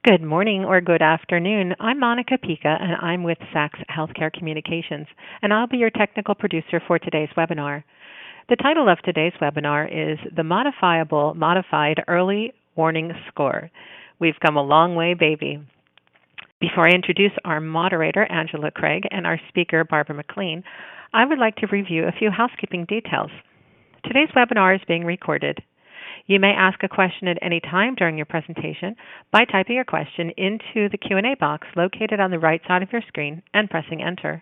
Good morning or good afternoon. I'm Monica Pica, and I'm with Sachs Healthcare Communications, and I'll be your technical producer for today's webinar. The title of today's webinar is The Modified Early Warning Score. We've come a long way, baby. Before I introduce our moderator, Angela Craig, and our speaker, Barbara McLean, I would like to review a few housekeeping details. Today's webinar is being recorded. You may ask a question at any time during your presentation by typing your question into the Q&A box located on the right side of your screen and pressing Enter.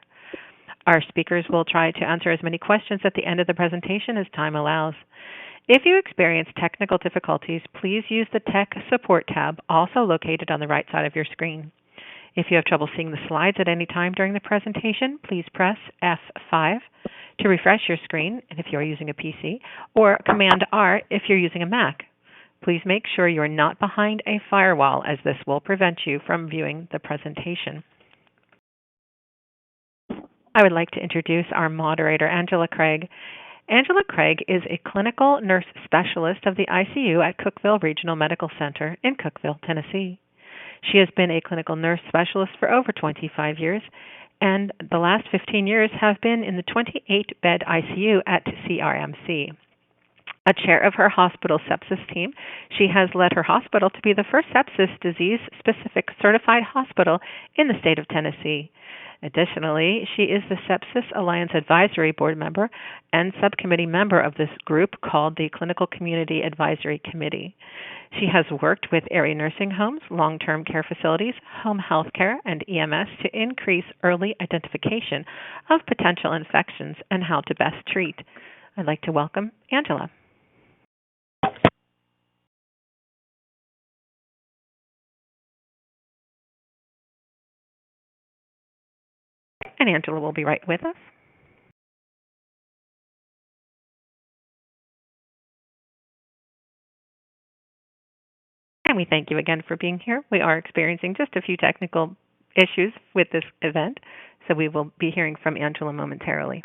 Our speakers will try to answer as many questions at the end of the presentation as time allows. If you experience technical difficulties, please use the Tech Support tab, also located on the right side of your screen. If you have trouble seeing the slides at any time during the presentation, please press F5 to refresh your screen, and if you're using a PC, or Command R if you're using a Mac. Please make sure you're not behind a firewall, as this will prevent you from viewing the presentation. I would like to introduce our moderator, Angela Craig. Angela Craig is a clinical nurse specialist of the ICU at Cookeville Regional Medical Center in Cookeville, Tennessee. She has been a clinical nurse specialist for over 25 years, and the last 15 years have been in the 28-bed ICU at CRMC. A chair of her hospital sepsis team, she has led her hospital to be the first sepsis disease-specific certified hospital in the state of Tennessee. Additionally, she is the Sepsis Alliance Advisory Board member and subcommittee member of this group called the Clinical Community Advisory Committee. She has worked with area nursing homes, long-term care facilities, home health care, and EMS to increase early identification of potential infections and how to best treat. I'd like to welcome Angela. And Angela will be right with us. And we thank you again for being here. We are experiencing just a few technical issues with this event, so we will be hearing from Angela momentarily.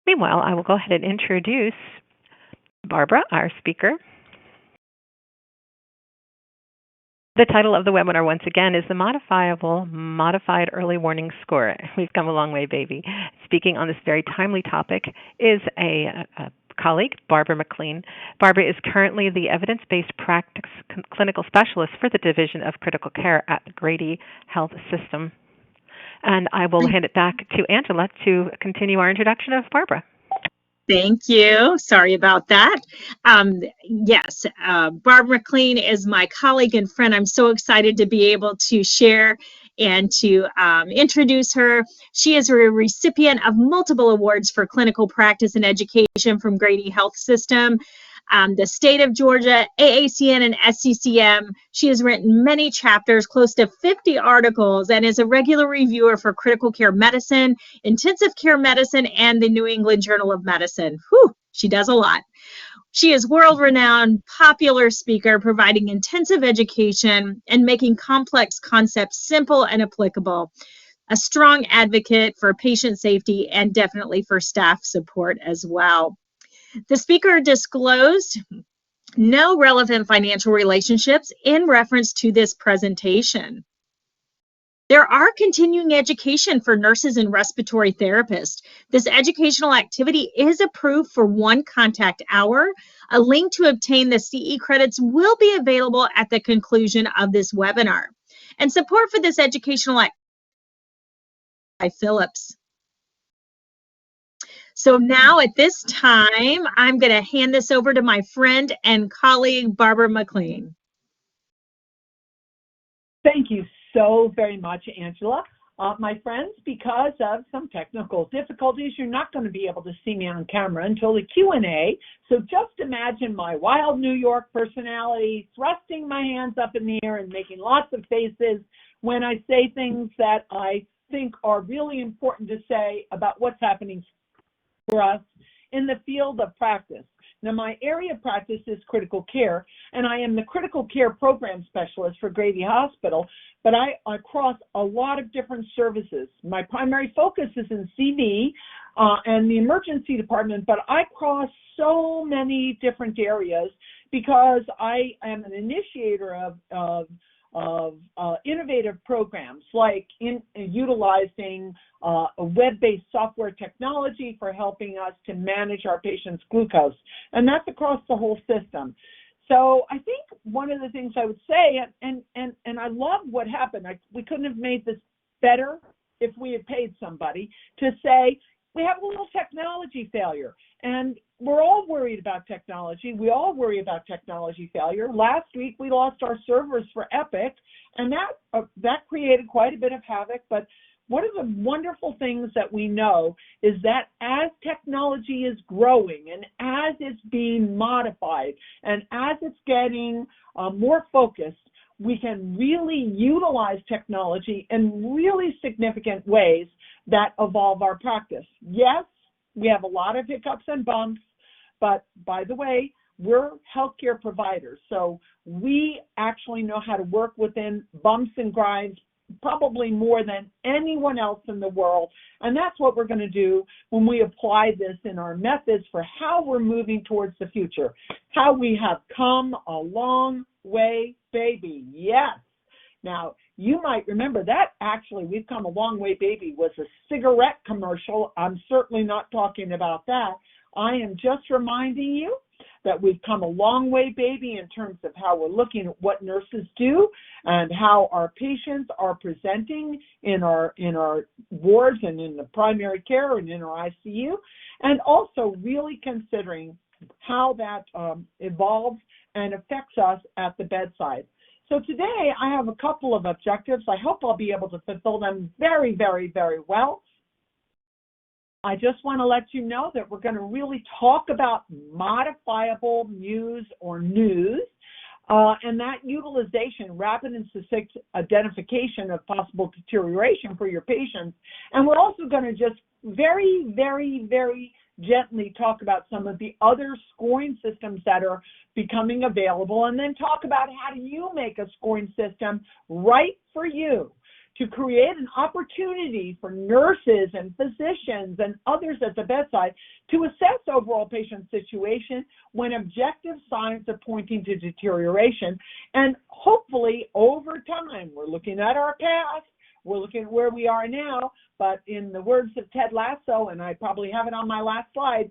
Meanwhile, I will go ahead and introduce Barbara, our speaker. The title of the webinar, once again, is the Modified Early Warning Score. We've come a long way, baby. Speaking on this very timely topic is a colleague, Barbara McLean. Barbara is currently the evidence-based practice clinical specialist for the Division of Critical Care at Grady Health System. And I will hand it back to Angela to continue our introduction of Barbara. Thank you. Sorry about that. Yes, Barbara McLean is my colleague and friend. I'm so excited to be able to share and to introduce her. She is a recipient of multiple awards for clinical practice and education from Grady Health System, the state of Georgia, AACN, and SCCM. She has written many chapters, close to 50 articles, and is a regular reviewer for critical care medicine, intensive care medicine, and the New England Journal of Medicine. Whew, she does a lot. She is world-renowned, popular speaker, providing intensive education and making complex concepts simple and applicable. A strong advocate for patient safety and definitely for staff support as well. The speaker disclosed no relevant financial relationships in reference to this presentation. There are continuing education for nurses and respiratory therapists. This educational activity is approved for 1 contact hour. A link to obtain the CE credits will be available at the conclusion of this webinar. And support for this educational activity by Phillips. So now at this time, I'm going to hand this over to my friend and colleague, Barbara McLean. Thank you so very much, Angela. My friends, because of some technical difficulties, you're not going to be able to see me on camera until the Q&A. So just imagine my wild New York personality thrusting my hands up in the air and making lots of faces when I say things that I think are really important to say about what's happening for us in the field of practice. Now, my area of practice is critical care, and I am the critical care program specialist for Grady Hospital, but I cross a lot of different services. My primary focus is in CV and the emergency department, but I cross so many different areas because I am an initiator of innovative programs like utilizing a web-based software technology for helping us to manage our patients' glucose, and that's across the whole system. So I think one of the things I would say, and I love what happened. We couldn't have made this better if we had paid somebody to say, we have a little technology failure, and we're all worried about technology. We all worry about technology failure. Last week, we lost our servers for Epic, and that created quite a bit of havoc. But one of the wonderful things that we know is that as technology is growing and as it's being modified and as it's getting more focused, we can really utilize technology in really significant ways that evolve our practice. Yes, we have a lot of hiccups and bumps, but by the way, we're healthcare providers, so we actually know how to work within bumps and grinds probably more than anyone else in the world, and that's what we're going to do when we apply this in our methods for how we're moving towards the future, how we have come a long way, baby. Yes. Now, you might remember that actually We've Come a Long Way, Baby was a cigarette commercial. I'm certainly not talking about that. I am just reminding you that we've come a long way, baby, in terms of how we're looking at what nurses do and how our patients are presenting in our wards and in the primary care and in our ICU, and also really considering how that evolves and affects us at the bedside. So today I have a couple of objectives. I hope I'll be able to fulfill them very, very, very well. I just want to let you know that we're going to really talk about modifiable MEWS or NEWS, and that utilization, rapid and succinct identification of possible deterioration for your patients. And we're also going to just very, very, very gently talk about some of the other scoring systems that are becoming available, and then talk about how do you make a scoring system right for you to create an opportunity for nurses and physicians and others at the bedside to assess overall patient situation when objective signs are pointing to deterioration. And hopefully over time, we're looking at our past, we're looking at where we are now, but in the words of Ted Lasso, and I probably have it on my last slide,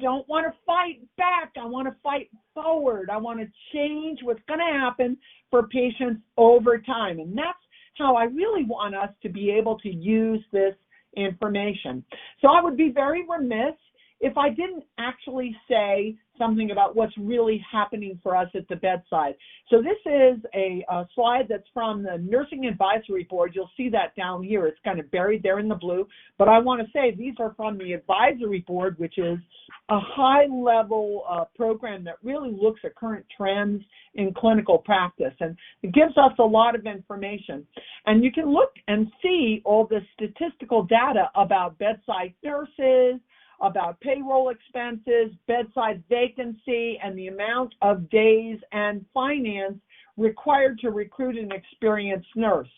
don't want to fight back. I want to fight forward. I want to change what's going to happen for patients over time. And that's how I really want us to be able to use this information. So I would be very remiss if I didn't actually say something about what's really happening for us at the bedside. So this is a slide that's from the Nursing Advisory Board. You'll see that down here. It's kind of buried there in the blue. But I want to say these are from the Advisory Board, which is a high-level program that really looks at current trends in clinical practice. And it gives us a lot of information. And you can look and see all the statistical data about bedside nurses, about payroll expenses, bedside vacancy, and the amount of days and finance required to recruit an experienced nurse.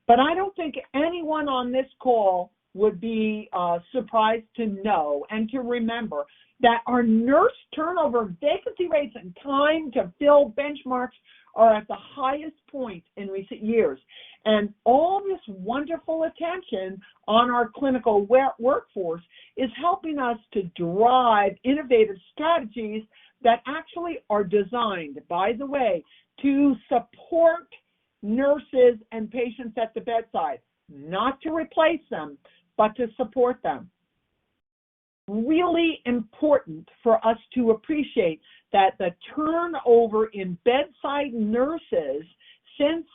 But I don't think anyone on this call would be surprised to know and to remember that our nurse turnover, vacancy rates, and time to fill benchmarks are at the highest point in recent years. And all this wonderful attention on our clinical workforce is helping us to drive innovative strategies that actually are designed, by the way, to support nurses and patients at the bedside, not to replace them, but to support them. Really important for us to appreciate that the turnover in bedside nurses since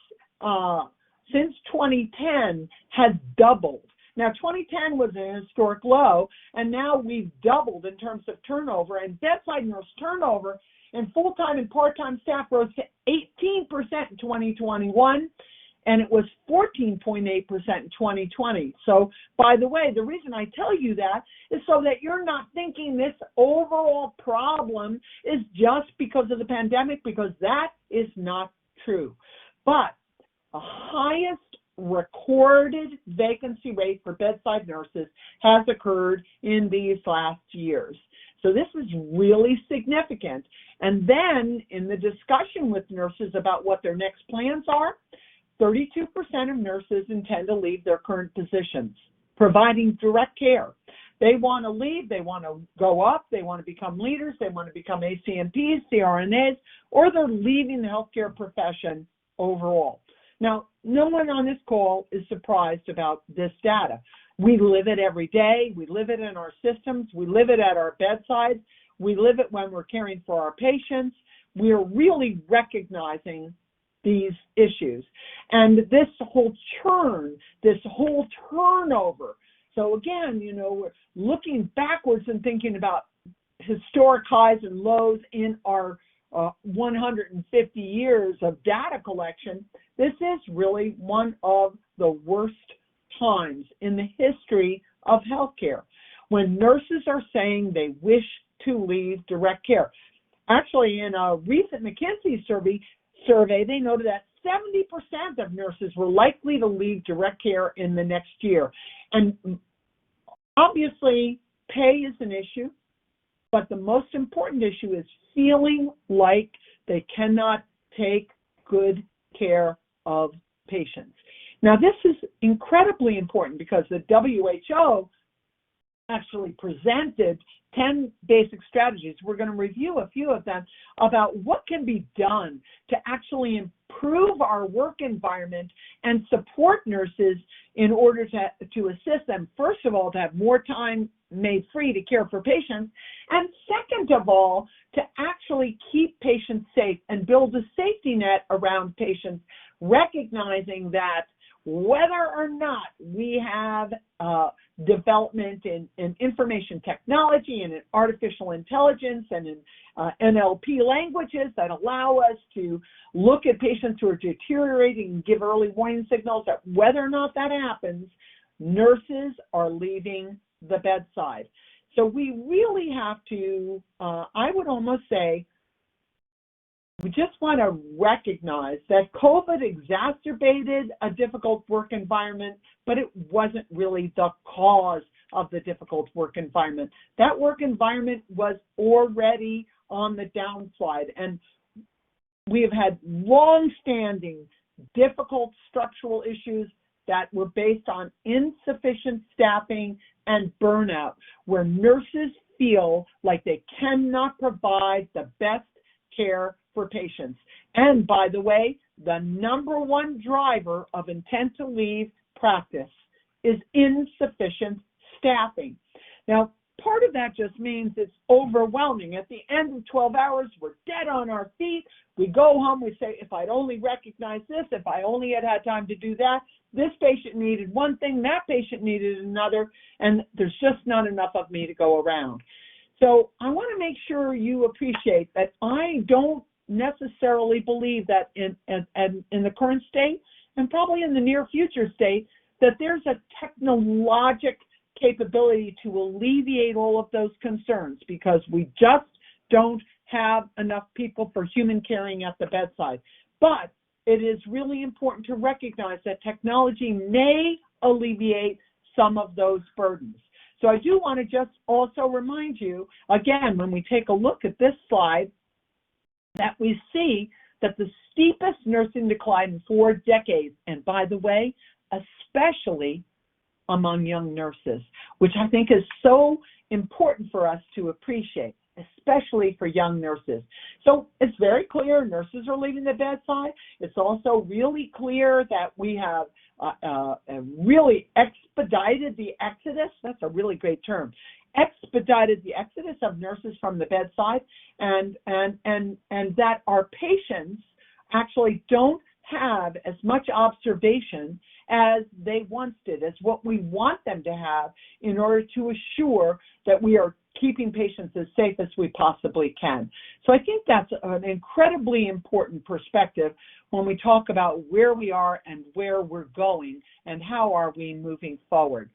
since 2010 has doubled. Now, 2010 was a historic low, and now we've doubled in terms of turnover, and bedside nurse turnover and full-time and part-time staff rose to 18% in 2021, and it was 14.8% in 2020. So, by the way, the reason I tell you that is so that you're not thinking this overall problem is just because of the pandemic, because that is not true. But the highest recorded vacancy rate for bedside nurses has occurred in these last years. So this is really significant. And then in the discussion with nurses about what their next plans are, 32% of nurses intend to leave their current positions, providing direct care. They want to leave, they want to go up, they want to become leaders, they want to become ACNPs, CRNAs, or they're leaving the healthcare profession overall. Now, no one on this call is surprised about this data. We live it every day. We live it in our systems. We live it at our bedsides. We live it when we're caring for our patients. We are really recognizing these issues. And this whole churn, this whole turnover. So again, we're looking backwards and thinking about historic highs and lows in our 150 years of data collection. This is really one of the worst times in the history of healthcare when nurses are saying they wish to leave direct care. Actually, in a recent McKinsey survey, they noted that 70% of nurses were likely to leave direct care in the next year. And obviously, pay is an issue, but the most important issue is feeling like they cannot take good care of patients. Now, this is incredibly important because the WHO actually presented 10 basic strategies. We're going to review a few of them about what can be done to actually improve our work environment and support nurses in order to assist them, first of all, to have more time made free to care for patients, and second of all, to actually keep patients safe and build a safety net around patients, recognizing that whether or not we have development in information technology and in artificial intelligence and in NLP languages that allow us to look at patients who are deteriorating and give early warning signals, that whether or not that happens, nurses are leaving the bedside. So we really have to, I would almost say, we just want to recognize that COVID exacerbated a difficult work environment, but it wasn't really the cause of the difficult work environment. That work environment was already on the downslide, and we have had long-standing difficult structural issues that were based on insufficient staffing and burnout, where nurses feel like they cannot provide the best care for patients. And by the way, the number one driver of intent to leave practice is insufficient staffing. Now, part of that just means it's overwhelming. At the end of 12 hours, we're dead on our feet. We go home, we say, if I'd only recognized this, if I only had had time to do that, this patient needed one thing, that patient needed another, and there's just not enough of me to go around. So I want to make sure you appreciate that I don't necessarily believe that in the current state, and probably in the near future state, that there's a technologic capability to alleviate all of those concerns, because we just don't have enough people for human caring at the bedside. But it is really important to recognize that technology may alleviate some of those burdens. So I do want to just also remind you, again, when we take a look at this slide, that we see that the steepest nursing decline in 4 decades, and by the way, especially among young nurses, which I think is so important for us to appreciate, especially for young nurses. So it's very clear nurses are leaving the bedside. It's also really clear that we have really expedited the exodus. That's a really great term. Expedited the exodus of nurses from the bedside, and that our patients actually don't have as much observation as they once did, as what we want them to have in order to assure that we are keeping patients as safe as we possibly can. So I think that's an incredibly important perspective when we talk about where we are and where we're going and how are we moving forward.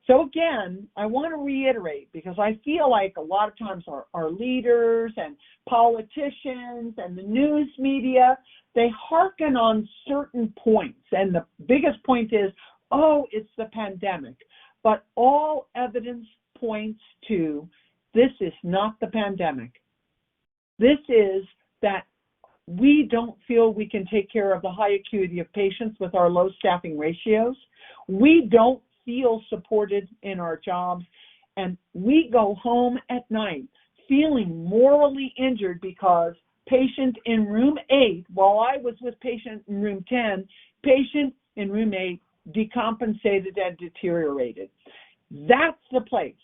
So again, I want to reiterate, because I feel like a lot of times our leaders and politicians and the news media, they hearken on certain points. And the biggest point is, oh, it's the pandemic. But all evidence points to this is not the pandemic. This is that we don't feel we can take care of the high acuity of patients with our low staffing ratios. We don't feel supported in our jobs, and we go home at night feeling morally injured because patient in room 8, while I was with patient in room 10, patient in room 8 decompensated and deteriorated. That's the place,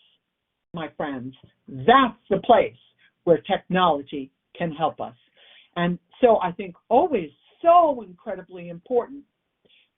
my friends, that's the place where technology can help us. And so I think always so incredibly important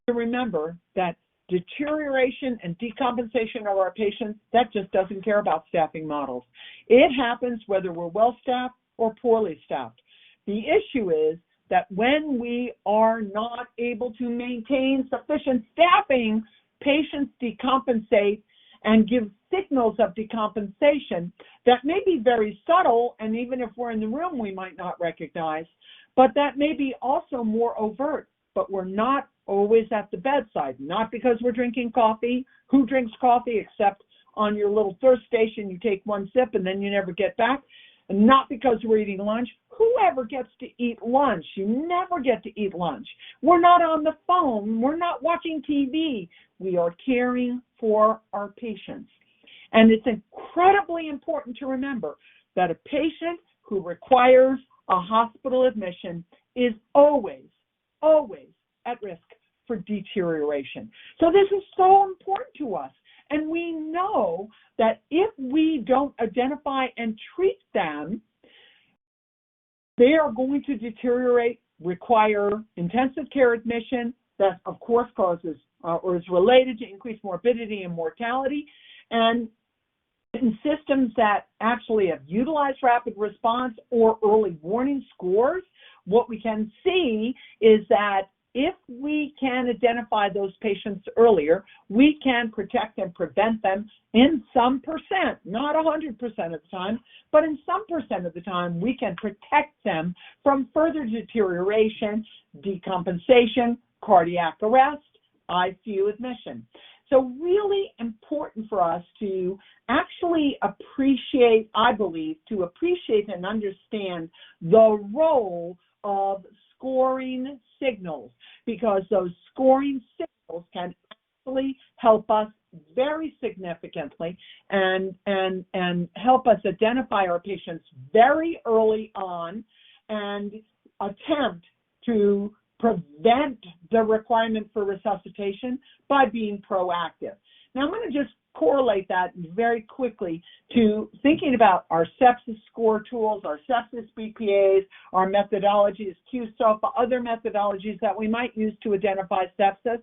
to remember that deterioration and decompensation of our patients, that just doesn't care about staffing models. It happens whether we're well-staffed or poorly staffed. The issue is that when we are not able to maintain sufficient staffing, patients decompensate and give signals of decompensation that may be very subtle, and even if we're in the room, we might not recognize, but that may be also more overt, but we're not always at the bedside, not because we're drinking coffee. Who drinks coffee except on your little thirst station? You take one sip and then you never get back. And not because we're eating lunch. Whoever gets to eat lunch? You never get to eat lunch. We're not on the phone. We're not watching TV. We are caring for our patients. And it's incredibly important to remember that a patient who requires a hospital admission is always at risk for deterioration. So this is so important to us. And we know that if we don't identify and treat them, they are going to deteriorate, require intensive care admission that, of course, causes or is related to increased morbidity and mortality. And in systems that actually have utilized rapid response or early warning scores, what we can see is that if we can identify those patients earlier, we can protect and prevent them in some percent, not 100% of the time, but in some percent of the time, we can protect them from further deterioration, decompensation, cardiac arrest, ICU admission. So really important for us to actually appreciate, I believe, to appreciate and understand the role of scoring signals, because those scoring signals can actually help us very significantly and help us identify our patients very early on and attempt to prevent the requirement for resuscitation by being proactive. Now, I'm going to just correlate that very quickly to thinking about our sepsis score tools, our sepsis BPAs, our methodologies, QSOFA, other methodologies that we might use to identify sepsis.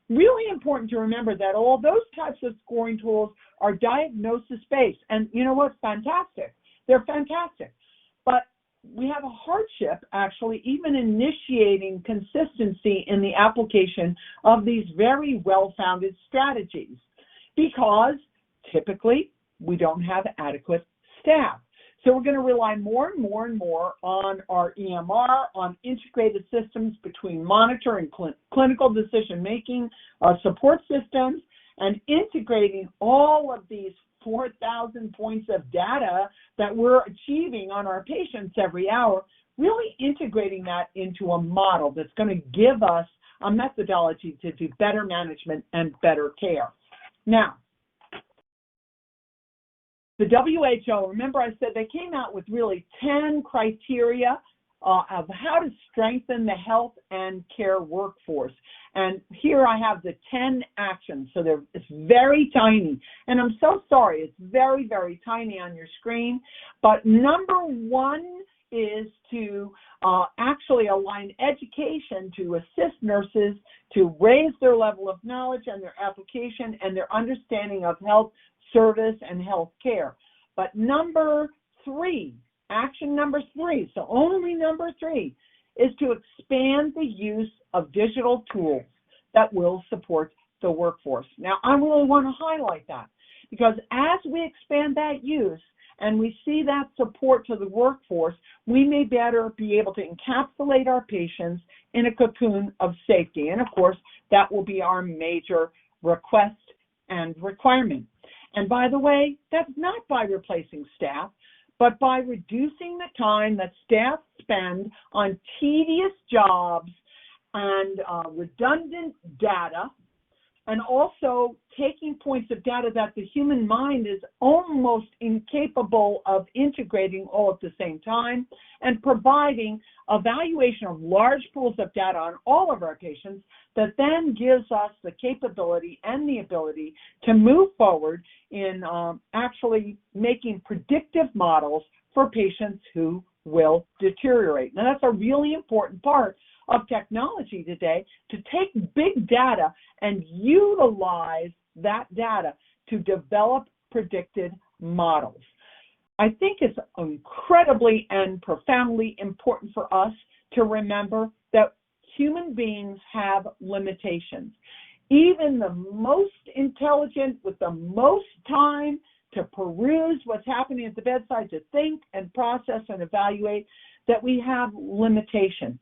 Really important to remember that all those types of scoring tools are diagnosis-based. And you know what? Fantastic. They're fantastic. But we have a hardship, actually, even initiating consistency in the application of these very well-founded strategies, because typically we don't have adequate staff. So we're going to rely more and more and more on our EMR, on integrated systems between monitor and clinical decision-making, support systems, and integrating all of these 4,000 points of data that we're achieving on our patients every hour, really integrating that into a model that's going to give us a methodology to do better management and better care. Now, the WHO, remember I said they came out with really 10 criteria of how to strengthen the health and care workforce. And here I have the 10 actions. So it's very tiny. And I'm so sorry, it's very, very tiny on your screen. But number one is to actually align education to assist nurses to raise their level of knowledge and their application and their understanding of health service and health care. But number three, action number three, so only number three, is to expand the use of digital tools that will support the workforce. Now, I really want to highlight that because as we expand that use and we see that support to the workforce, we may better be able to encapsulate our patients in a cocoon of safety. And of course, that will be our major request and requirement. And by the way, that's not by replacing staff, but by reducing the time that staff spend on tedious jobs and redundant data, and also taking points of data that the human mind is almost incapable of integrating all at the same time, and providing evaluation of large pools of data on all of our patients that then gives us the capability and the ability to move forward in actually making predictive models for patients who will deteriorate. Now, that's a really important part of technology today, to take big data and utilize that data to develop predicted models. I think it's incredibly and profoundly important for us to remember that human beings have limitations. Even the most intelligent with the most time to peruse what's happening at the bedside, to think and process and evaluate, that we have limitation.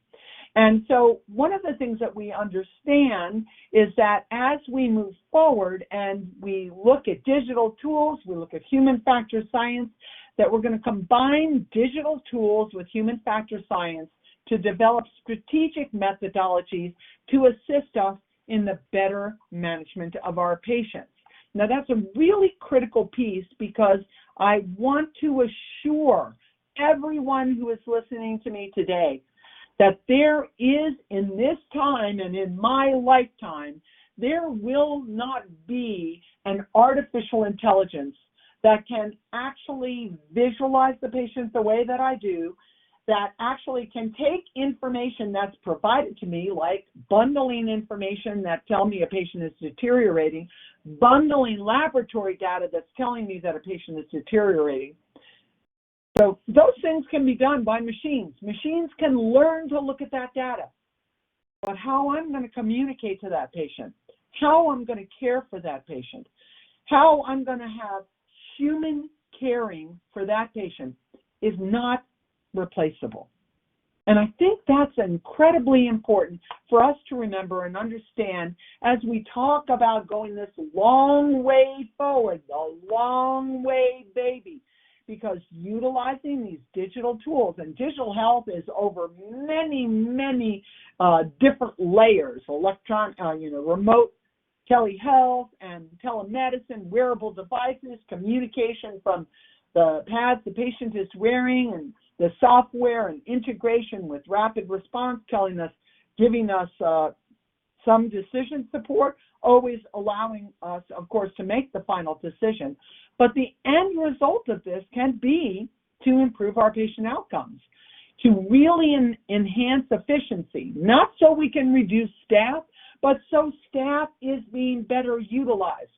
And so one of the things that we understand is that as we move forward and we look at digital tools, we look at human factor science, that we're going to combine digital tools with human factor science to develop strategic methodologies to assist us in the better management of our patients. Now, that's a really critical piece because I want to assure everyone who is listening to me today that there is, in this time and in my lifetime, there will not be an artificial intelligence that can actually visualize the patient the way that I do, that actually can take information that's provided to me, like bundling information that tell me a patient is deteriorating, bundling laboratory data that's telling me that a patient is deteriorating. So those things can be done by machines. Machines can learn to look at that data. But how I'm going to communicate to that patient, how I'm going to care for that patient, how I'm going to have human caring for that patient is not replaceable. And I think that's incredibly important for us to remember and understand as we talk about going this long way forward, the long way, baby. Because utilizing these digital tools, and digital health is over many different layers, remote telehealth and telemedicine, wearable devices, communication from the pads the patient is wearing, and the software and integration with rapid response giving us some decision support, always allowing us, of course, to make the final decision. But the end result of this can be to improve our patient outcomes, to really enhance efficiency, not so we can reduce staff, but so staff is being better utilized,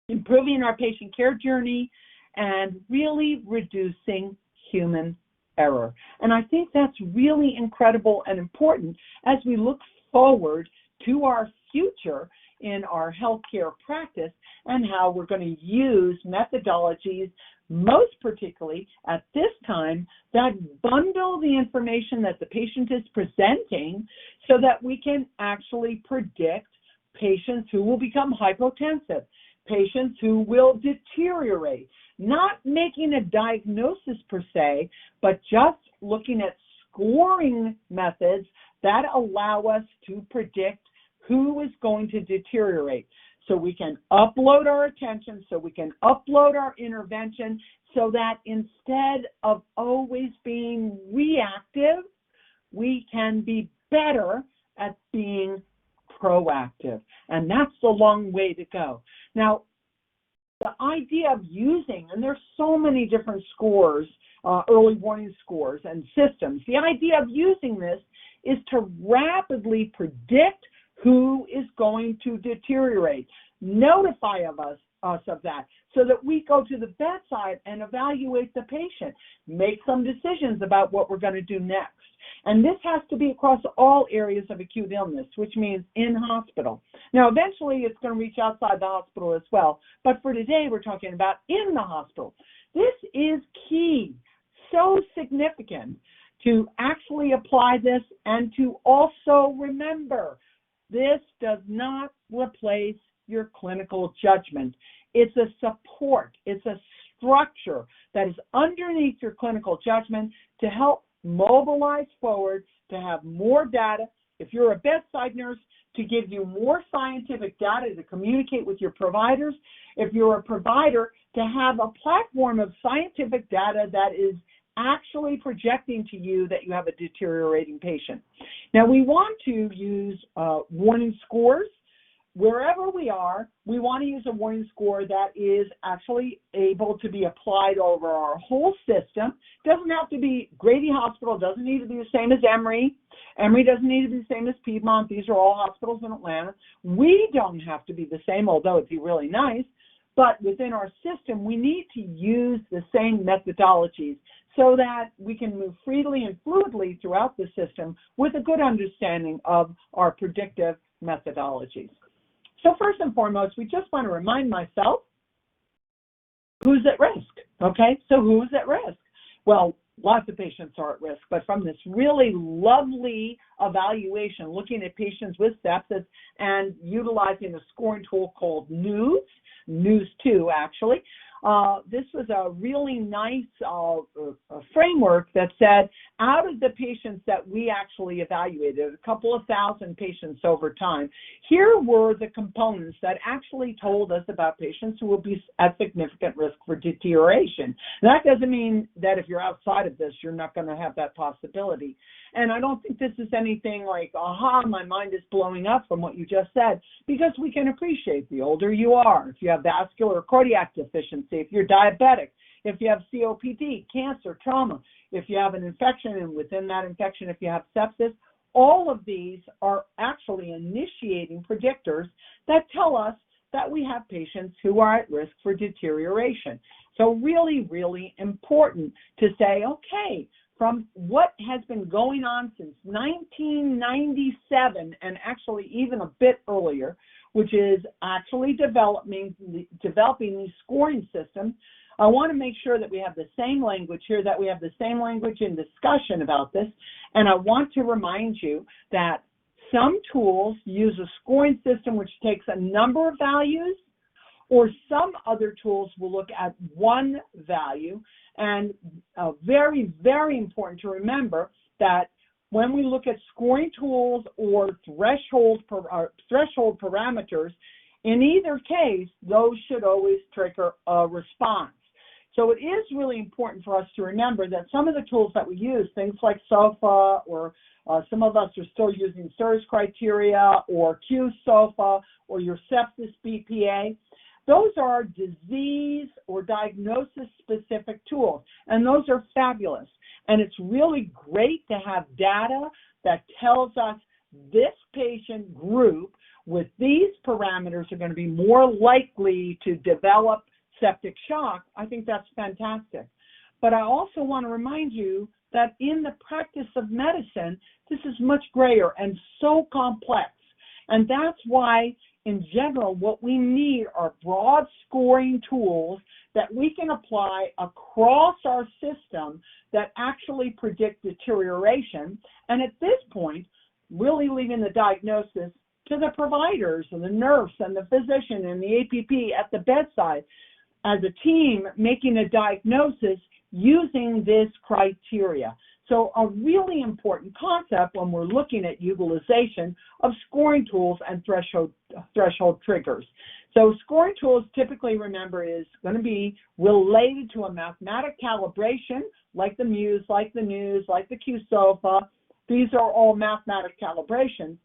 improving our patient care journey, and really reducing human error. And I think that's really incredible and important as we look forward to our future in our healthcare practice and how we're going to use methodologies, most particularly at this time, that bundle the information that the patient is presenting so that we can actually predict patients who will become hypotensive, patients who will deteriorate, not making a diagnosis per se, but just looking at scoring methods that allow us to predict who is going to deteriorate. So we can upload our attention, so we can upload our intervention, so that instead of always being reactive, we can be better at being proactive. And that's the long way to go. Now, the idea of using, and there's so many different scores early warning scores and systems. The idea of using this is to rapidly predict who is going to deteriorate, notify us of that, so that we go to the bedside and evaluate the patient, make some decisions about what we're going to do next. And this has to be across all areas of acute illness, which means in hospital. Now, eventually, it's going to reach outside the hospital as well. But for today, we're talking about in the hospital. This is key, so significant to actually apply this and to also remember, this does not replace your clinical judgment. It's a support. It's a structure that is underneath your clinical judgment to help mobilize forward, to have more data. If you're a bedside nurse, to give you more scientific data to communicate with your providers. If you're a provider, to have a platform of scientific data that is actually projecting to you that you have a deteriorating patient. Now, we want to use warning scores. Wherever we are, we want to use a warning score that is actually able to be applied over our whole system. Doesn't have to be Grady Hospital, doesn't need to be the same as Emory. Emory doesn't need to be the same as Piedmont. These are all hospitals in Atlanta. We don't have to be the same, although it'd be really nice. But within our system, we need to use the same methodologies so that we can move freely and fluidly throughout the system with a good understanding of our predictive methodologies. So first and foremost, we just want to remind myself who's at risk, okay? So who's at risk? Well, lots of patients are at risk, but from this really lovely evaluation, looking at patients with sepsis and utilizing a scoring tool called MEWS 2 actually, this was a really nice framework that said out of the patients that we actually evaluated, a couple of thousand patients over time, here were the components that actually told us about patients who will be at significant risk for deterioration. That doesn't mean that if you're outside of this, you're not going to have that possibility. And I don't think this is anything like, aha, my mind is blowing up from what you just said, because we can appreciate the older you are, if you have vascular or cardiac deficiency, if you're diabetic, if you have COPD, cancer, trauma, if you have an infection, and within that infection, if you have sepsis, all of these are actually initiating predictors that tell us that we have patients who are at risk for deterioration. So really, really important to say, okay, from what has been going on since 1997, and actually even a bit earlier, which is actually developing these scoring systems, I want to make sure that we have the same language here, that we have the same language in discussion about this. And I want to remind you that some tools use a scoring system which takes a number of values, or some other tools will look at one value. And very, very important to remember that when we look at scoring tools or threshold parameters, in either case, those should always trigger a response. So it is really important for us to remember that some of the tools that we use, things like SOFA, or some of us are still using SIRS criteria, or Q-SOFA, or your sepsis BPA, those are disease or diagnosis-specific tools, and those are fabulous. And it's really great to have data that tells us this patient group with these parameters are going to be more likely to develop septic shock. I think that's fantastic. But I also want to remind you that in the practice of medicine, this is much grayer and so complex. And that's why, in general, what we need are broad scoring tools that we can apply across our system that actually predict deterioration. And at this point, really leaving the diagnosis to the providers and the nurse and the physician and the APP at the bedside as a team making a diagnosis using this criteria. So a really important concept when we're looking at utilization of scoring tools and threshold triggers. So scoring tools, typically, remember, is going to be related to a mathematic calibration, like the MEWS, like the NEWS, like the Q-SOFA. These are all mathematic calibrations.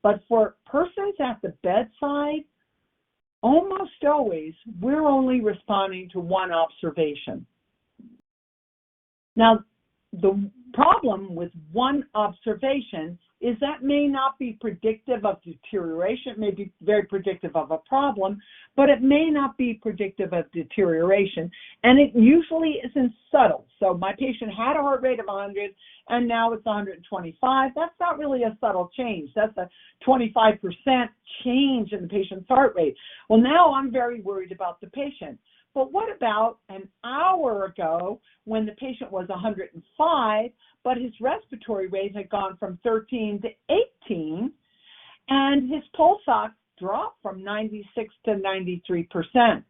But for persons at the bedside, almost always, we're only responding to one observation. Now, the problem with one observation is that may not be predictive of deterioration. It may be very predictive of a problem, but it may not be predictive of deterioration, and it usually isn't subtle. So my patient had a heart rate of 100, and now it's 125. That's not really a subtle change. That's a 25% change in the patient's heart rate. Well, now I'm very worried about the patient. But what about an hour ago when the patient was 105, but his respiratory rate had gone from 13 to 18, and his pulse ox dropped from 96 to 93%?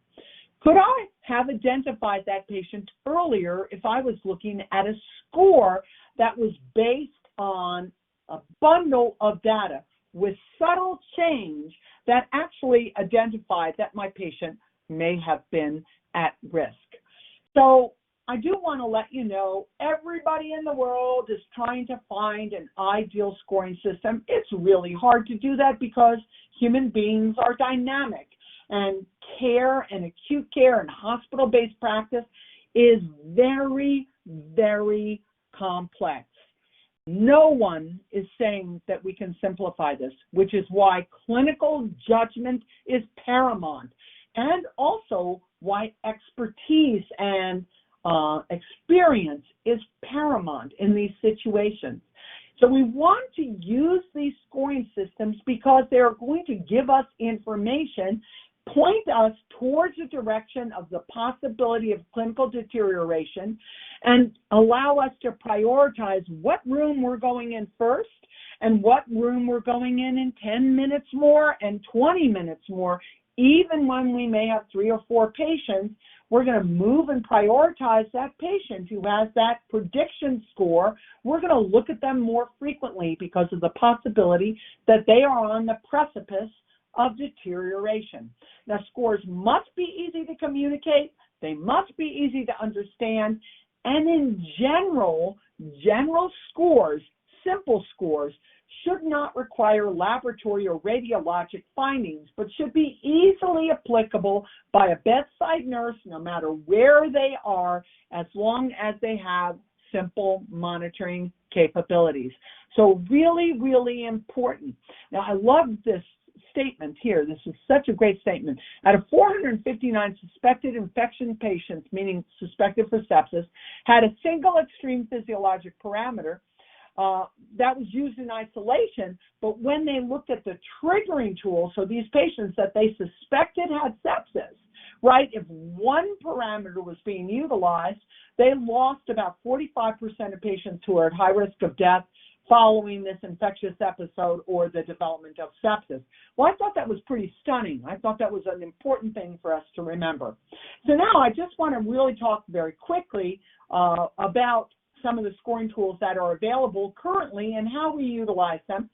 Could I have identified that patient earlier if I was looking at a score that was based on a bundle of data with subtle change that actually identified that my patient may have been at risk? So I do want to let you know, everybody in the world is trying to find an ideal scoring system. It's really hard to do that because human beings are dynamic, and care and acute care and hospital-based practice is very, very complex. No one is saying that we can simplify this, which is why clinical judgment is paramount, and also why expertise and experience is paramount in these situations. So we want to use these scoring systems because they're going to give us information, point us towards the direction of the possibility of clinical deterioration, and allow us to prioritize what room we're going in first and what room we're going in 10 minutes more and 20 minutes more. Even when we may have 3 or 4 patients, we're going to move and prioritize that patient who has that prediction score. We're going to look at them more frequently because of the possibility that they are on the precipice of deterioration. Now, scores must be easy to communicate. They must be easy to understand. And in general scores, simple scores, should not require laboratory or radiologic findings, but should be easily applicable by a bedside nurse, no matter where they are, as long as they have simple monitoring capabilities. So really, really important. Now, I love this statement here. This is such a great statement. Out of 459 suspected infection patients, meaning suspected for sepsis, had a single extreme physiologic parameter that was used in isolation, but when they looked at the triggering tool, so these patients that they suspected had sepsis, right, if one parameter was being utilized, they lost about 45% of patients who are at high risk of death following this infectious episode or the development of sepsis. Well, I thought that was pretty stunning. I thought that was an important thing for us to remember. So now I just want to really talk very quickly about some of the scoring tools that are available currently and how we utilize them.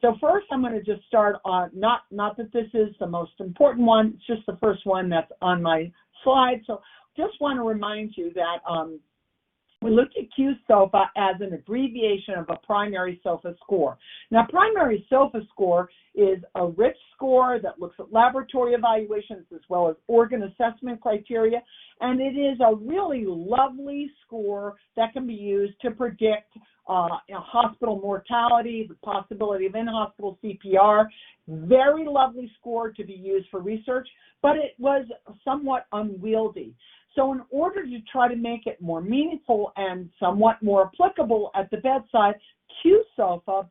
So first, I'm going to just start on, not that this is the most important one, it's just the first one that's on my slide. So just want to remind you that we looked at QSOFA as an abbreviation of a primary SOFA score. Now, primary SOFA score is a rich score that looks at laboratory evaluations as well as organ assessment criteria, and it is a really lovely score that can be used to predict hospital mortality, the possibility of in-hospital CPR. Very lovely score to be used for research, but it was somewhat unwieldy. So in order to try to make it more meaningful and somewhat more applicable at the bedside, QSOFA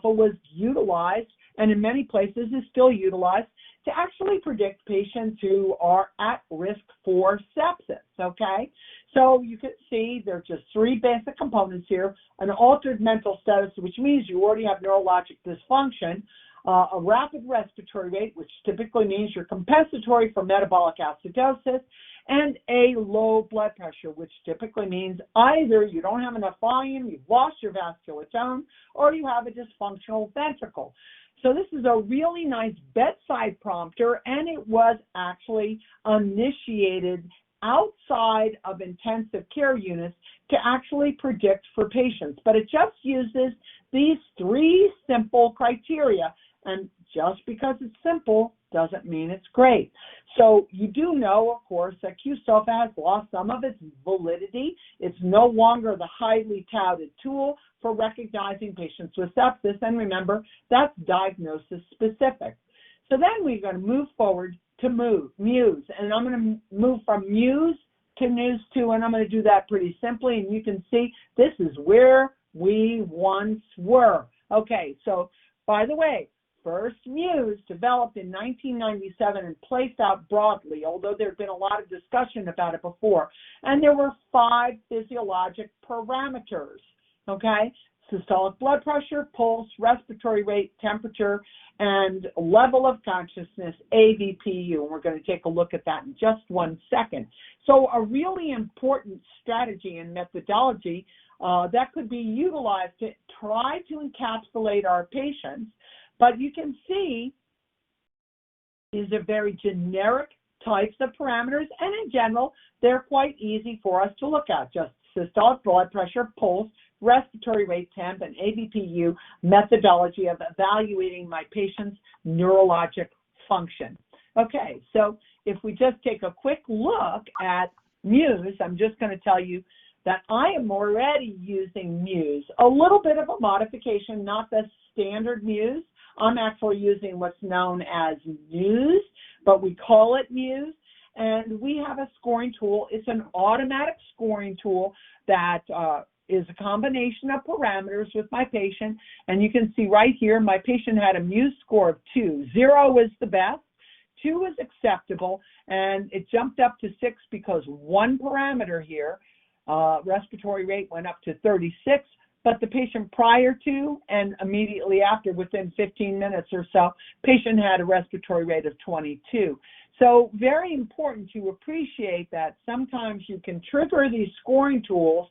was utilized, and in many places is still utilized, to actually predict patients who are at risk for sepsis, okay? So you can see there are just 3 basic components here: an altered mental status, which means you already have neurologic dysfunction, a rapid respiratory rate, which typically means you're compensatory for metabolic acidosis, and a low blood pressure, which typically means either you don't have enough volume, you've lost your vascular tone, or you have a dysfunctional ventricle. So this is a really nice bedside prompter, and it was actually initiated outside of intensive care units to actually predict for patients. But it just uses these 3 simple criteria. And just because it's simple doesn't mean it's great. So you do know, of course, that QSOFA has lost some of its validity. It's no longer the highly touted tool for recognizing patients with sepsis. And remember, that's diagnosis specific. So then we're going to move forward to MEWS. And I'm going to move from MEWS to NEWS2, and I'm going to do that pretty simply. And you can see this is where we once were. Okay, so by the way, first MEWS developed in 1997 and placed out broadly, although there had been a lot of discussion about it before. And there were 5 physiologic parameters, okay? Systolic blood pressure, pulse, respiratory rate, temperature, and level of consciousness, AVPU. And we're going to take a look at that in just 1 second. So a really important strategy and methodology that could be utilized to try to encapsulate our patients. But you can see these are very generic types of parameters, and in general, they're quite easy for us to look at. Just systolic blood pressure, pulse, respiratory rate, temp, and ABPU methodology of evaluating my patient's neurologic function. Okay, so if we just take a quick look at MEWS, I'm just going to tell you that I am already using MEWS, a little bit of a modification, not the standard MEWS. I'm actually using what's known as MEWS, but we call it MEWS. And we have a scoring tool. It's an automatic scoring tool that is a combination of parameters with my patient. And you can see right here, my patient had a MEWS score of 2. 0 is the best, 2 is acceptable, and it jumped up to 6 because one parameter here, respiratory rate, went up to 36. But the patient prior to and immediately after, within 15 minutes or so, patient had a respiratory rate of 22. So very important to appreciate that sometimes you can trigger these scoring tools,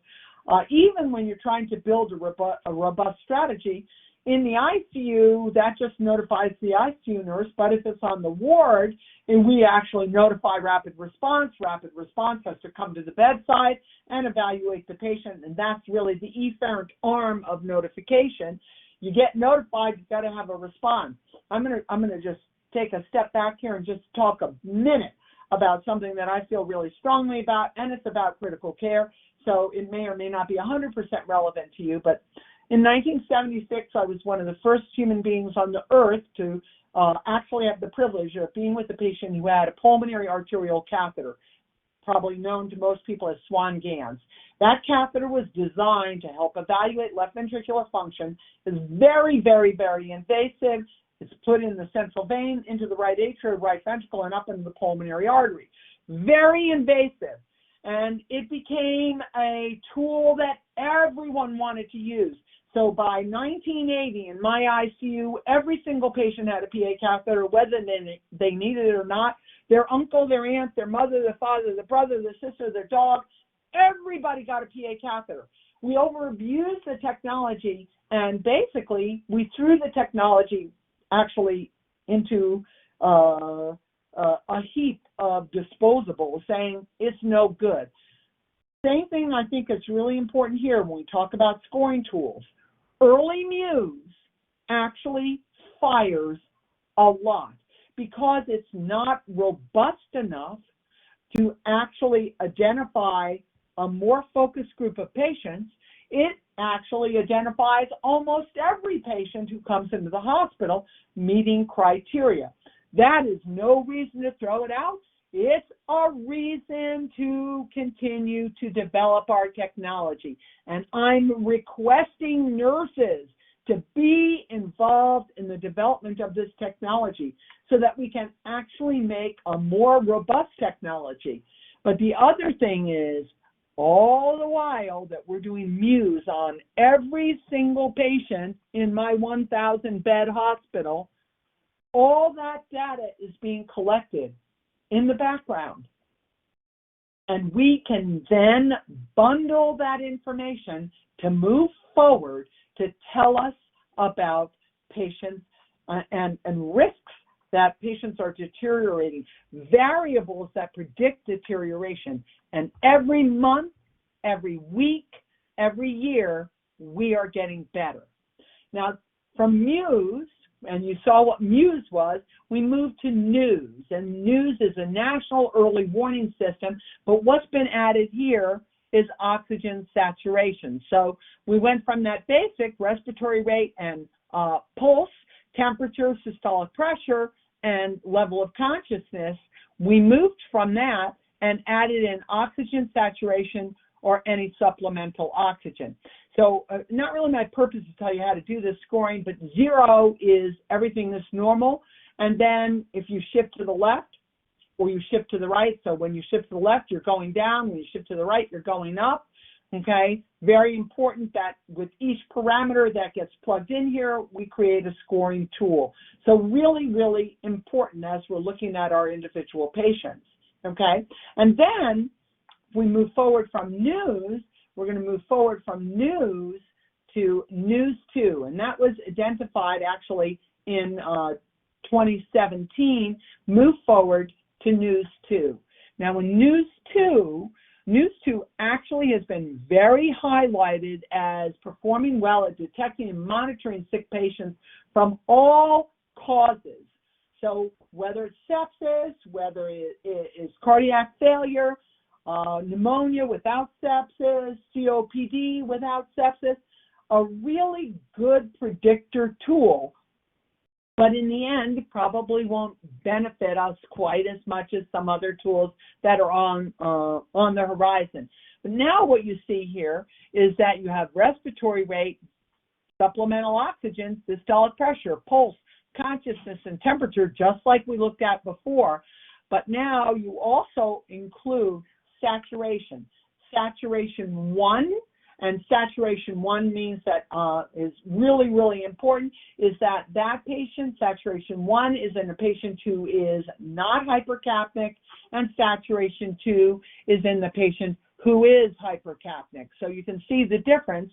even when you're trying to build a robust strategy. In the ICU, that just notifies the ICU nurse, but if it's on the ward, and we actually notify rapid response has to come to the bedside and evaluate the patient, and that's really the efferent arm of notification. You get notified, you've got to have a response. I'm gonna just take a step back here and just talk a minute about something that I feel really strongly about, and it's about critical care, so it may or may not be 100% relevant to you, but in 1976, I was one of the first human beings on the earth to actually have the privilege of being with a patient who had a pulmonary arterial catheter, probably known to most people as Swan-Ganz. That catheter was designed to help evaluate left ventricular function. It's very, very, very invasive. It's put in the central vein, into the right atrium, right ventricle, and up into the pulmonary artery. Very invasive. And it became a tool that everyone wanted to use. So by 1980, in my ICU, every single patient had a PA catheter, whether they needed it or not. Their uncle, their aunt, their mother, their father, their brother, their sister, their dog, everybody got a PA catheter. We overused the technology, and basically we threw the technology actually into a heap of disposables, saying it's no good. Same thing I think is really important here when we talk about scoring tools. Early MEWS actually fires a lot because it's not robust enough to actually identify a more focused group of patients. It actually identifies almost every patient who comes into the hospital meeting criteria. That is no reason to throw it out. It's a reason to continue to develop our technology. And I'm requesting nurses to be involved in the development of this technology so that we can actually make a more robust technology. But the other thing is, all the while that we're doing MEWS on every single patient in my 1,000-bed hospital, all that data is being collected in the background. And we can then bundle that information to move forward to tell us about patients and risks that patients are deteriorating, variables that predict deterioration. And every month, every week, every year, we are getting better. Now, from MEWS, and you saw what MEWS was, we moved to NEWS. And NEWS is a national early warning system, but what's been added here is oxygen saturation. So we went from that basic respiratory rate and pulse, temperature, systolic pressure, and level of consciousness. We moved from that and added in oxygen saturation or any supplemental oxygen. So not really my purpose to tell you how to do this scoring, but 0 is everything is normal. And then if you shift to the left or you shift to the right, so when you shift to the left, you're going down. When you shift to the right, you're going up. Okay, very important that with each parameter that gets plugged in here, we create a scoring tool. So really, really important as we're looking at our individual patients. Okay, and then if we move forward from NEWS, we're going to move forward from NEWS to NEWS 2, and that was identified actually in 2017, move forward to NEWS 2. Now in NEWS 2 actually has been very highlighted as performing well at detecting and monitoring sick patients from all causes. So whether it's sepsis, whether it is cardiac failure, pneumonia without sepsis, COPD without sepsis, a really good predictor tool, but in the end, probably won't benefit us quite as much as some other tools that are on the horizon. But now what you see here is that you have respiratory rate, supplemental oxygen, systolic pressure, pulse, consciousness, and temperature, just like we looked at before. But now you also include saturation. Saturation 1, and saturation 1 means that is really, really important, is that patient, saturation 1 is in a patient who is not hypercapnic, and saturation 2 is in the patient who is hypercapnic. So you can see the difference.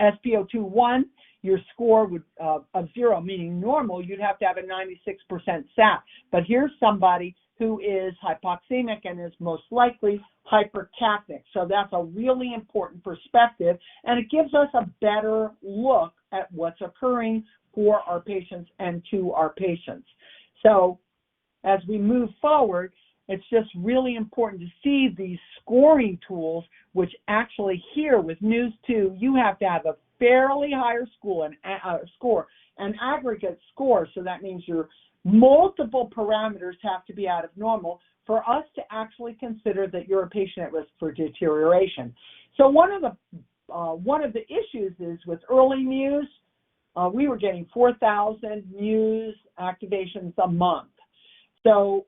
SpO2 1, your score would of 0, meaning normal, you'd have to have a 96% SAT. But here's somebody who is hypoxemic and is most likely hypercapnic. So that's a really important perspective, and it gives us a better look at what's occurring for our patients and to our patients. So as we move forward, it's just really important to see these scoring tools, which actually here with NEWS 2, you have to have a fairly higher score, an aggregate score. So that means your multiple parameters have to be out of normal for us to actually consider that you're a patient at risk for deterioration. So one of the issues is with early MEWS, we were getting 4,000 MEWS activations a month. So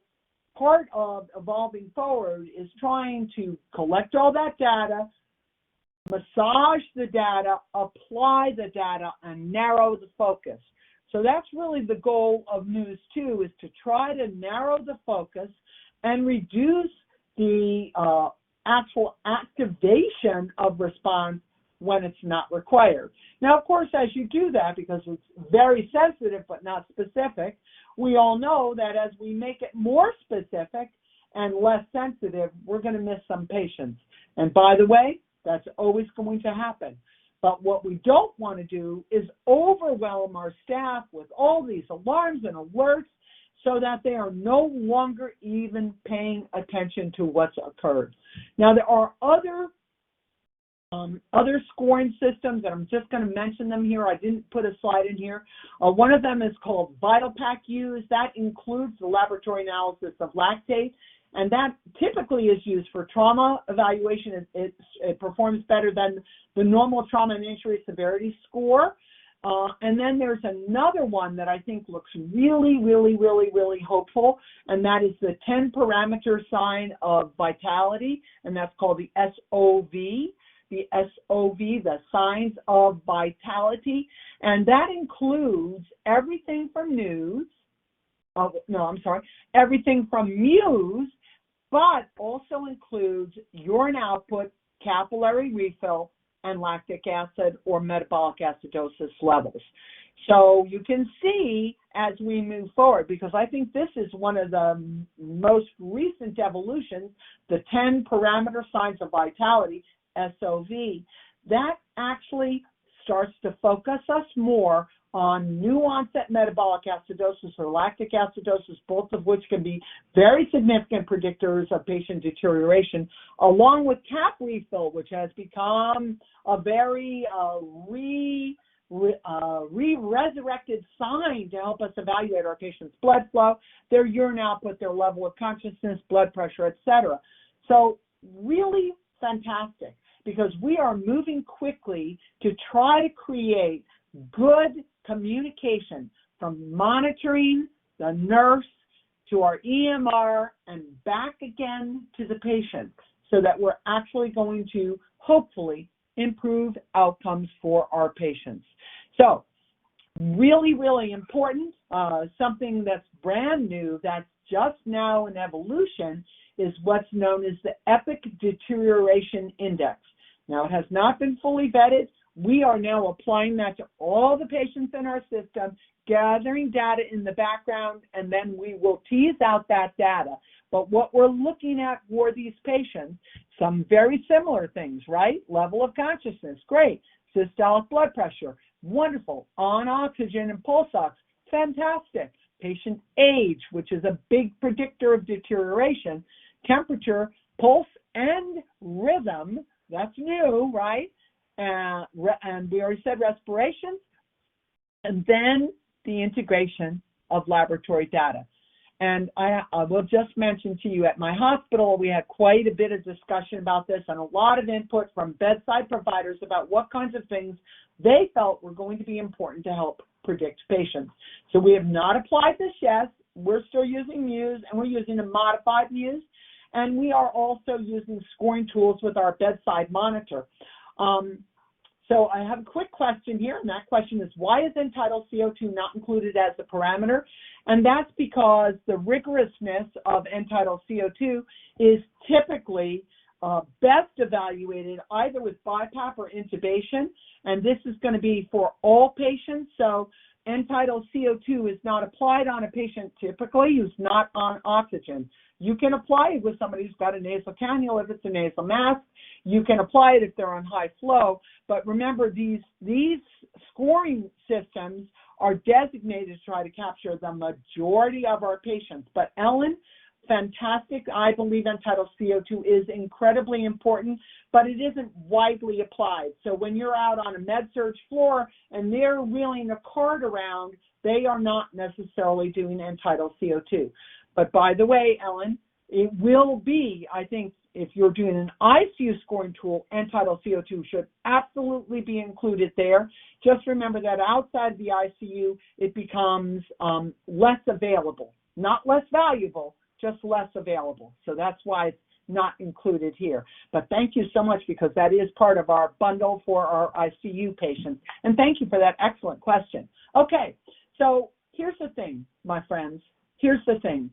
part of evolving forward is trying to collect all that data, massage the data, apply the data, and narrow the focus. So that's really the goal of NEWS 2, is to try to narrow the focus and reduce the actual activation of response when it's not required. Now, of course, as you do that, because it's very sensitive but not specific, we all know that as we make it more specific and less sensitive, we're going to miss some patients. And by the way, that's always going to happen. But what we don't want to do is overwhelm our staff with all these alarms and alerts so that they are no longer even paying attention to what's occurred. Now, there are other scoring systems, and I'm just going to mention them here. I didn't put a slide in here. One of them is called VitalPAC-US. That includes the laboratory analysis of lactate, and that typically is used for trauma evaluation. It performs better than the normal trauma and injury severity score. And then there's another one that I think looks really, really, really, really hopeful, and that is the 10-parameter sign of vitality, and that's called the SOV. The SOV, the signs of vitality, and that includes everything from everything from MEWS, but also includes urine output, capillary refill, and lactic acid or metabolic acidosis levels. So you can see as we move forward, because I think this is one of the most recent evolutions, the 10-parameter signs of vitality, SOV, that actually starts to focus us more on new onset metabolic acidosis or lactic acidosis, both of which can be very significant predictors of patient deterioration, along with cap refill, which has become a very resurrected sign to help us evaluate our patient's blood flow, their urine output, their level of consciousness, blood pressure, etc. So really fantastic, because we are moving quickly to try to create good communication from monitoring the nurse to our EMR and back again to the patient, so that we're actually going to hopefully improve outcomes for our patients. So really, really important, something that's brand new, that's just now in evolution, is what's known as the Epic Deterioration Index. Now, it has not been fully vetted. We are now applying that to all the patients in our system, gathering data in the background, and then we will tease out that data. But what we're looking at for these patients, some very similar things, right? Level of consciousness, great. Systolic blood pressure, wonderful. On oxygen and pulse ox, fantastic. Patient age, which is a big predictor of deterioration. Temperature, pulse, and rhythm, that's new, right? And we already said respiration, and then the integration of laboratory data. And I will just mention to you, at my hospital, we had quite a bit of discussion about this and a lot of input from bedside providers about what kinds of things they felt were going to be important to help predict patients. So we have not applied this yet. We're still using MEWS, and we're using a modified MEWS, and we are also using scoring tools with our bedside monitor. So I have a quick question here, and that question is, why is end-tidal CO2 not included as a parameter? And that's because the rigorousness of end-tidal CO2 is typically best evaluated either with BiPAP or intubation, and this is going to be for all patients. So end-tidal CO2 is not applied on a patient typically who's not on oxygen. You can apply it with somebody who's got a nasal cannula if it's a nasal mask. You can apply it if they're on high flow. But remember, these scoring systems are designated to try to capture the majority of our patients. But Ellen, fantastic. I believe end-tidal CO2 is incredibly important, but it isn't widely applied. So when you're out on a med-surg floor and they're wheeling a cart around, they are not necessarily doing end-tidal CO2. But by the way, Ellen, it will be, I think, if you're doing an ICU scoring tool, end-tidal CO2 should absolutely be included there. Just remember that outside the ICU, it becomes less available, not less valuable, just less available. So that's why it's not included here. But thank you so much, because that is part of our bundle for our ICU patients. And thank you for that excellent question. Okay, so here's the thing, my friends. Here's the thing.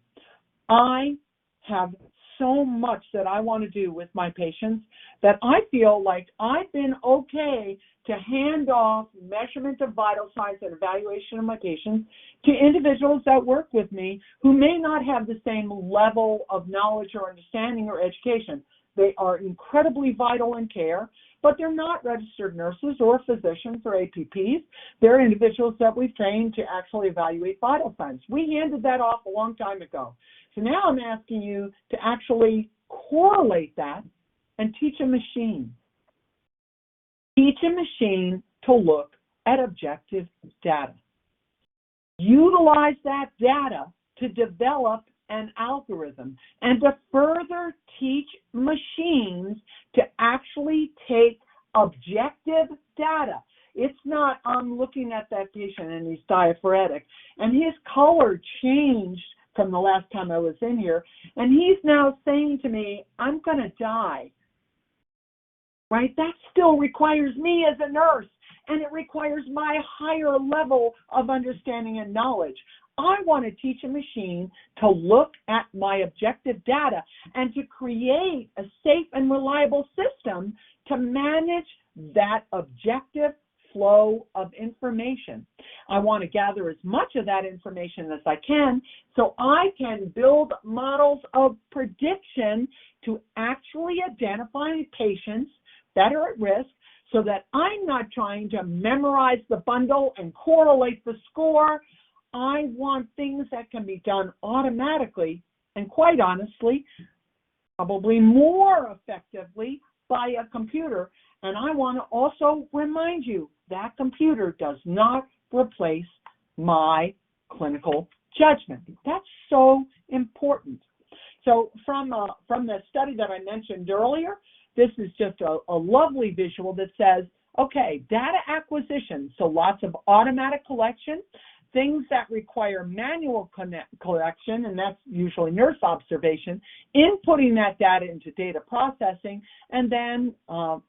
I have so much that I want to do with my patients that I feel like I've been okay to hand off measurement of vital signs and evaluation of my patients to individuals that work with me who may not have the same level of knowledge or understanding or education. They are incredibly vital in care, but they're not registered nurses or physicians or APPs. They're individuals that we've trained to actually evaluate vital signs. We handed that off a long time ago. So now I'm asking you to actually correlate that and teach a machine. Teach a machine to look at objective data. Utilize that data to develop an algorithm and to further teach machines to actually take objective data. It's not, I'm looking at that patient and he's diaphoretic and his color changed from the last time I was in here, and he's now saying to me, I'm going to die. Right? That still requires me as a nurse, and it requires my higher level of understanding and knowledge. I want to teach a machine to look at my objective data and to create a safe and reliable system to manage that objective flow of information. I want to gather as much of that information as I can so I can build models of prediction to actually identify patients that are at risk, so that I'm not trying to memorize the bundle and correlate the score. I want things that can be done automatically and, quite honestly, probably more effectively by a computer. And I want to also remind you that computer does not replace my clinical judgment. That's so important. So from the study that I mentioned earlier, this is just a lovely visual that says, okay, data acquisition, so lots of automatic collection, things that require manual collection, and that's usually nurse observation, inputting that data into data processing, and then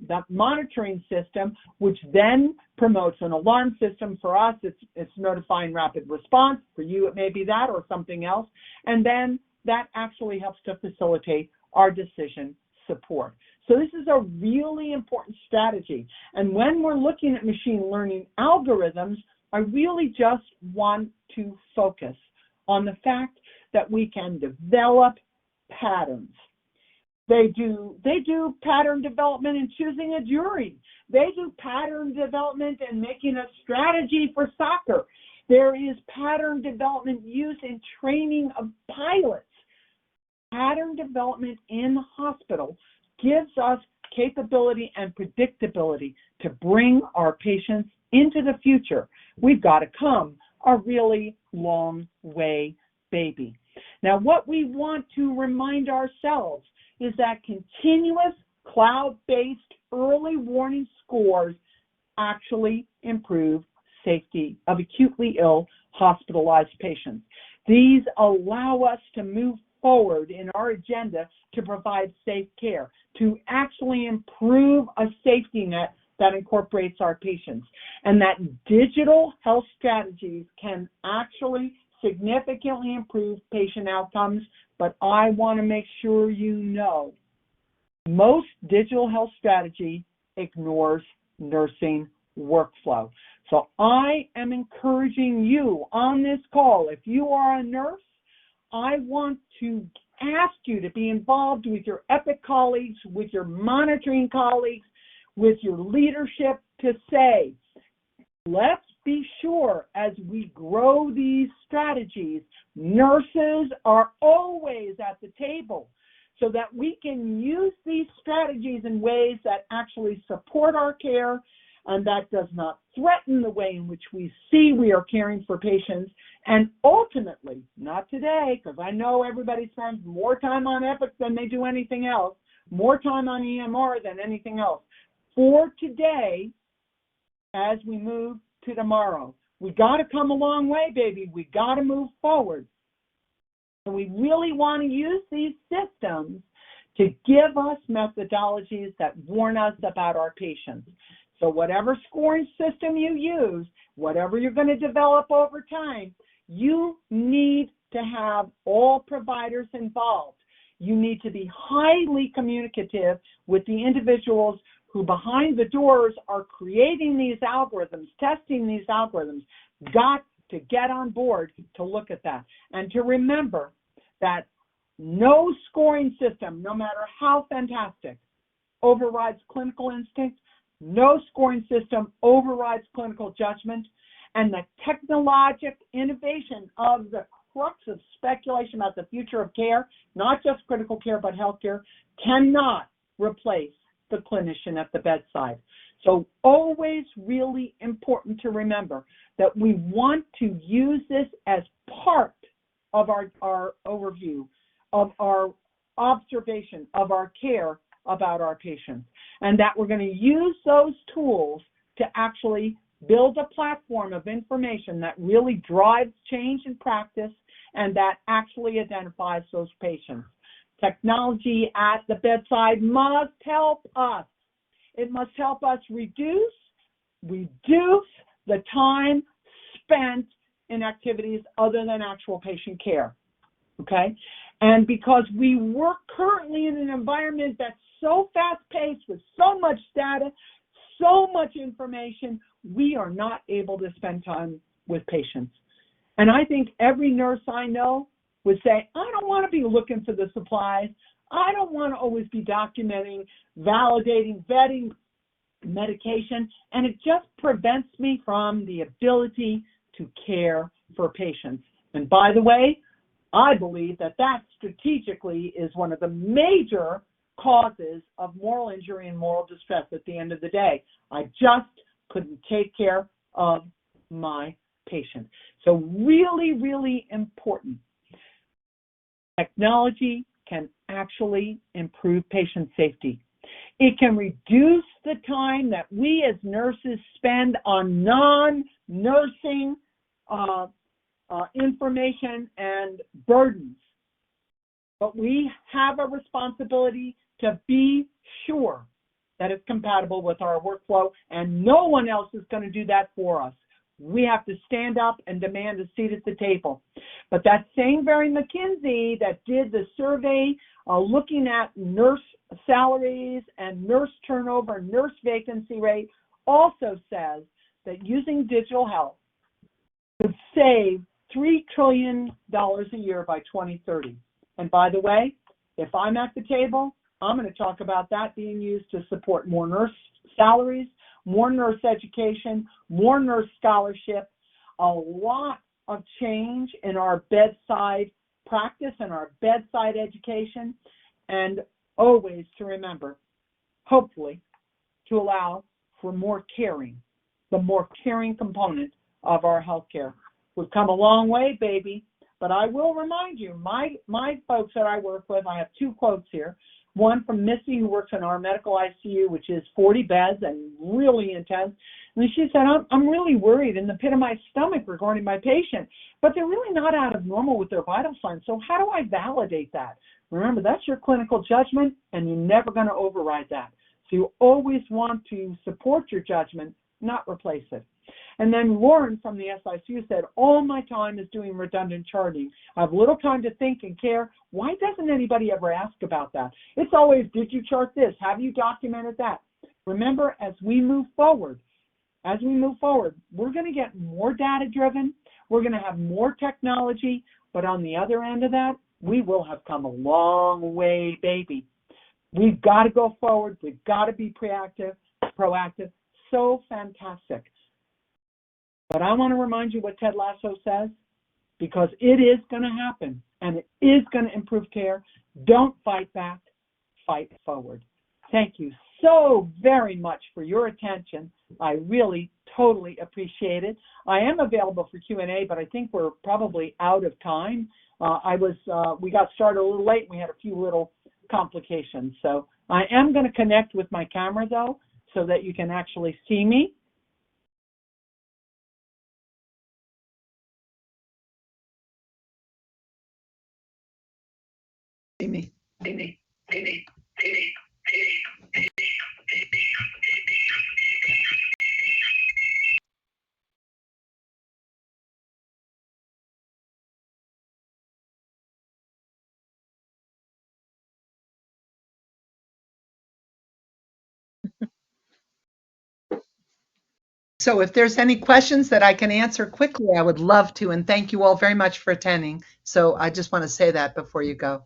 that monitoring system, which then promotes an alarm system. For us, it's notifying rapid response. For you, it may be that or something else. And then that actually helps to facilitate our decision support. So this is a really important strategy. And when we're looking at machine learning algorithms, I really just want to focus on the fact that we can develop patterns. They do pattern development in choosing a jury. They do pattern development in making a strategy for soccer. There is pattern development used in training of pilots. Pattern development in the hospital gives us capability and predictability to bring our patients into the future. We've got to come a really long way, baby. Now, what we want to remind ourselves is that continuous cloud-based early warning scores actually improve safety of acutely ill hospitalized patients. These allow us to move forward in our agenda to provide safe care, to actually improve a safety net that incorporates our patients, and that digital health strategies can actually significantly improve patient outcomes. But I want to make sure you know, most digital health strategy ignores nursing workflow. So I am encouraging you on this call, if you are a nurse, I want to ask you to be involved with your EPIC colleagues, with your monitoring colleagues, with your leadership to say, let's be sure as we grow these strategies, nurses are always at the table so that we can use these strategies in ways that actually support our care and that does not threaten the way in which we see we are caring for patients. And ultimately, not today, because I know everybody spends more time on EPIC than they do anything else, more time on EMR than anything else. For today, as we move to tomorrow, we got to come a long way, baby. We got to move forward. And we really want to use these systems to give us methodologies that warn us about our patients. So whatever scoring system you use, whatever you're going to develop over time, you need to have all providers involved. You need to be highly communicative with the individuals who behind the doors are creating these algorithms, testing these algorithms. Got to get on board to look at that. And to remember that no scoring system, no matter how fantastic, overrides clinical instinct. No scoring system overrides clinical judgment, and the technologic innovation of the crux of speculation about the future of care, not just critical care, but healthcare, cannot replace the clinician at the bedside. So always really important to remember that we want to use this as part of our overview, of our observation, of our care about our patients, and that we're going to use those tools to actually build a platform of information that really drives change in practice and that actually identifies those patients. Technology at the bedside must help us. It must help us reduce the time spent in activities other than actual patient care, okay? And because we work currently in an environment that's so fast-paced with so much data, so much information, we are not able to spend time with patients. And I think every nurse I know would say, I don't want to be looking for the supplies. I don't want to always be documenting, validating, vetting medication, and it just prevents me from the ability to care for patients. And by the way, I believe that that strategically is one of the major causes of moral injury and moral distress at the end of the day. I just couldn't take care of my patient. So really, really important. Technology can actually improve patient safety. It can reduce the time that we as nurses spend on non-nursing information and burdens. But we have a responsibility to be sure that it's compatible with our workflow, and no one else is going to do that for us. We have to stand up and demand a seat at the table. But that same very McKinsey that did the survey looking at nurse salaries and nurse turnover and nurse vacancy rate also says that using digital health could save $3 trillion a year by 2030. And by the way, if I'm at the table, I'm going to talk about that being used to support more nurse salaries, more nurse education, more nurse scholarship, a lot of change in our bedside practice and our bedside education, and always to remember, hopefully, to allow for more caring, the more caring component of our healthcare. We've come a long way, baby, but I will remind you, my folks that I work with, I have two quotes here. One from Missy, who works in our medical ICU, which is 40 beds and really intense. And she said, I'm really worried in the pit of my stomach regarding my patient, but they're really not out of normal with their vital signs. So how do I validate that? Remember, that's your clinical judgment, and you're never going to override that. So you always want to support your judgment, not replace it. And then Lauren from the SICU said, all my time is doing redundant charting. I have little time to think and care. Why doesn't anybody ever ask about that? It's always, did you chart this? Have you documented that? Remember, as we move forward, we're going to get more data-driven. We're going to have more technology. But on the other end of that, we will have come a long way, baby. We've got to go forward. We've got to be proactive. So fantastic. But I want to remind you what Ted Lasso says, because it is going to happen, and it is going to improve care. Don't fight back, fight forward. Thank you so very much for your attention. I really totally appreciate it. I am available for Q&A, but I think we're probably out of time. We got started a little late, and we had a few little complications. So I am going to connect with my camera, though, so that you can actually see me. Me. So if there's any questions that I can answer quickly, I would love to. And thank you all very much for attending. So I just want to say that before you go.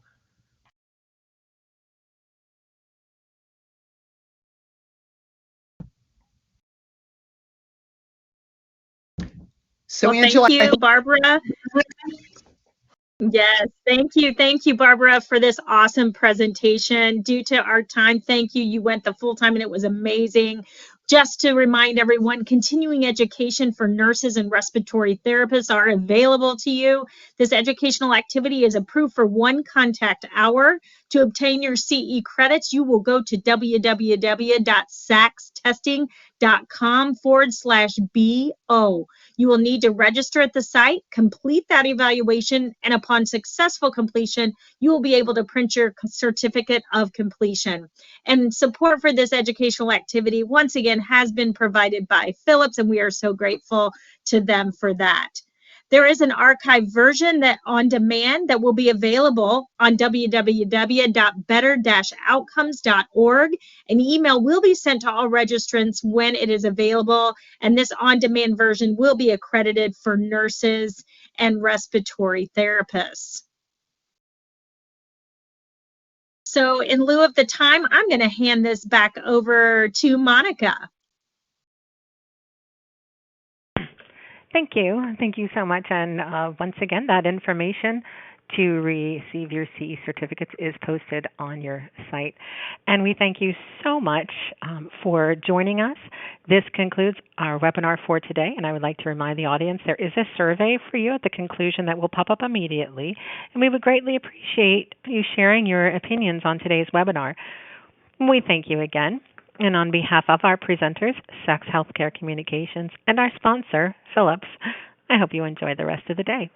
So well, Angela, thank you, Barbara. Yes, thank you, Barbara, for this awesome presentation. Due to our time, thank you. You went the full time and it was amazing. Just to remind everyone, continuing education for nurses and respiratory therapists are available to you. This educational activity is approved for 1 contact hour. To obtain your CE credits, you will go to www.saxtesting.com/BO. You will need to register at the site, complete that evaluation, and upon successful completion, you will be able to print your certificate of completion. And support for this educational activity, once again, has been provided by Philips, and we are so grateful to them for that. There is an archive version that on demand that will be available on www.better-outcomes.org. An email will be sent to all registrants when it is available, and this on-demand version will be accredited for nurses and respiratory therapists. So in lieu of the time, I'm going to hand this back over to Monica. Thank you. Thank you so much. And once again, that information to receive your CE certificates is posted on your site. And we thank you so much for joining us. This concludes our webinar for today. And I would like to remind the audience there is a survey for you at the conclusion that will pop up immediately. And we would greatly appreciate you sharing your opinions on today's webinar. We thank you again. And on behalf of our presenters, Sachs Healthcare Communications, and our sponsor, Philips, I hope you enjoy the rest of the day.